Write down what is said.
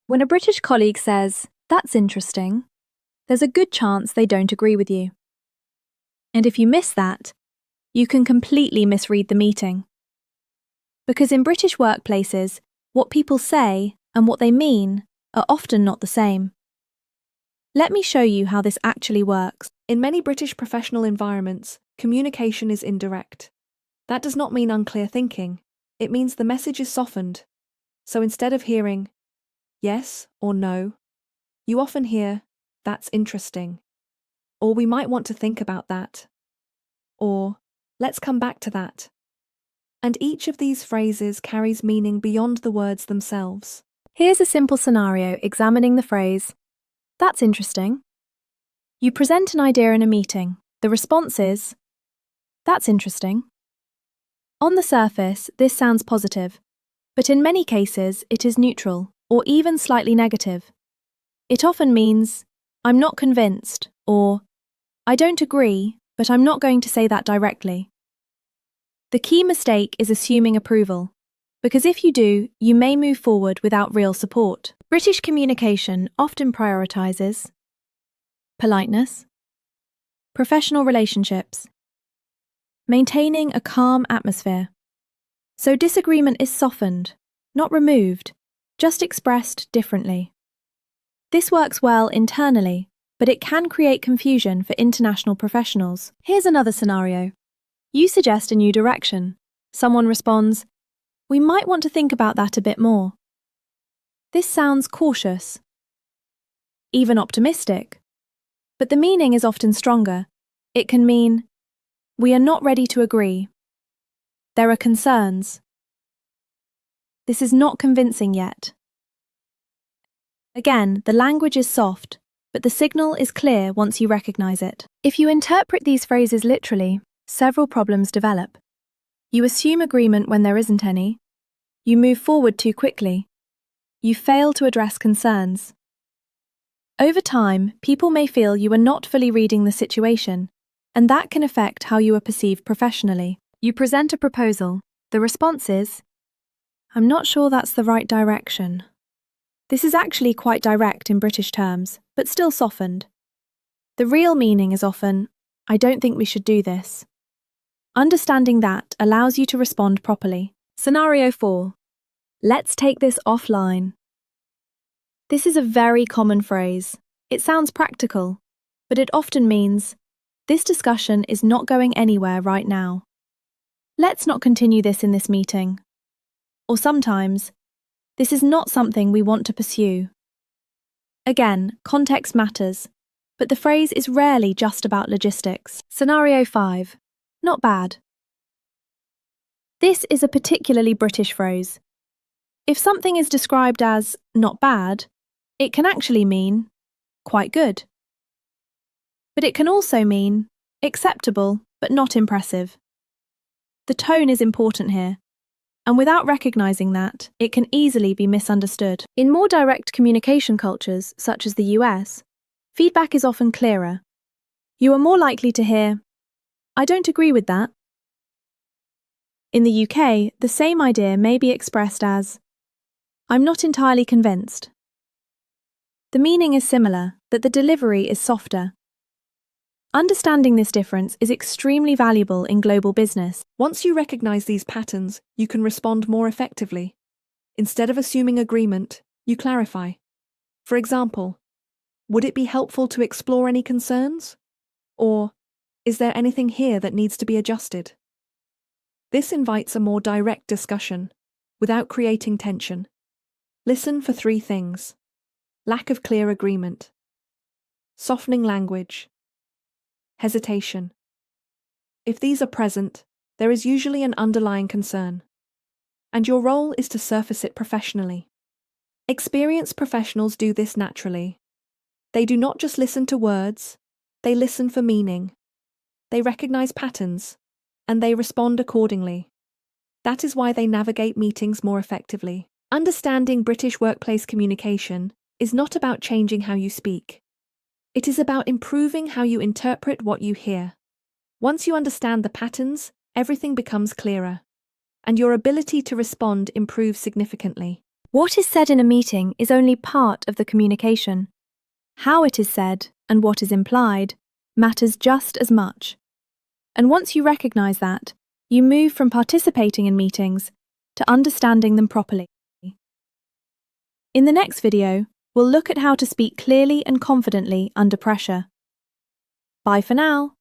When a British colleague says, "That's interesting," there's a good chance they don't agree with you. And if you miss that, you can completely misread the meeting. Because in British workplaces, what people say and what they mean are often not the same. Let me show you how this actually works. In many British professional environments, communication is indirect. That does not mean unclear thinking. It means the message is softened. So instead of hearing yes or no, you often hear, "That's interesting." Or "We might want to think about that." Or "Let's come back to that." And each of these phrases carries meaning beyond the words themselves. Here's a simple scenario examining the phrase, "That's interesting." You present an idea in a meeting. The response is, "That's interesting." On the surface, this sounds positive, but in many cases it is neutral or even slightly negative. It often means, "I'm not convinced," or "I don't agree, but I'm not going to say that directly." The key mistake is assuming approval, because if you do, you may move forward without real support. British communication often prioritizes politeness, professional relationships, maintaining a calm atmosphere. So disagreement is softened, not removed, just expressed differently. This works well internally, but it can create confusion for international professionals. Here's another scenario. You suggest a new direction. Someone responds, "We might want to think about that a bit more." This sounds cautious, even optimistic, but the meaning is often stronger. It can mean, "We are not ready to agree. There are concerns. This is not convincing yet." Again, the language is soft, but the signal is clear once you recognize it. If you interpret these phrases literally, several problems develop. You assume agreement when there isn't any. You move forward too quickly. You fail to address concerns. Over time, people may feel you are not fully reading the situation, and that can affect how you are perceived professionally. You present a proposal. The response is, "I'm not sure that's the right direction." This is actually quite direct in British terms, but still softened. The real meaning is often, "I don't think we should do this." Understanding that allows you to respond properly. Scenario 4. "Let's take this offline." This is a very common phrase. It sounds practical, but it often means, "This discussion is not going anywhere right now. Let's not continue this in this meeting." Or sometimes, "This is not something we want to pursue." Again, context matters, but the phrase is rarely just about logistics. Scenario 5. Not bad. This is a particularly British phrase. If something is described as not bad, it can actually mean quite good. But it can also mean acceptable but not impressive. The tone is important here, and without recognizing that, it can easily be misunderstood. In more direct communication cultures, such as the US, feedback is often clearer. You are more likely to hear, "I don't agree with that." In the UK, the same idea may be expressed as, "I'm not entirely convinced." The meaning is similar, but the delivery is softer. Understanding this difference is extremely valuable in global business. Once you recognize these patterns, you can respond more effectively. Instead of assuming agreement, you clarify. For example, "Would it be helpful to explore any concerns?" Or, "Is there anything here that needs to be adjusted?" This invites a more direct discussion, without creating tension. Listen for 3 things: lack of clear agreement, softening language, hesitation. If these are present, there is usually an underlying concern, and your role is to surface it professionally. Experienced professionals do this naturally. They do not just listen to words, they listen for meaning. They recognize patterns, and they respond accordingly. That is why they navigate meetings more effectively. Understanding British workplace communication is not about changing how you speak. It is about improving how you interpret what you hear. Once you understand the patterns, everything becomes clearer, and your ability to respond improves significantly. What is said in a meeting is only part of the communication. How it is said and what is implied matters just as much. And once you recognize that, you move from participating in meetings to understanding them properly. In the next video, we'll look at how to speak clearly and confidently under pressure. Bye for now.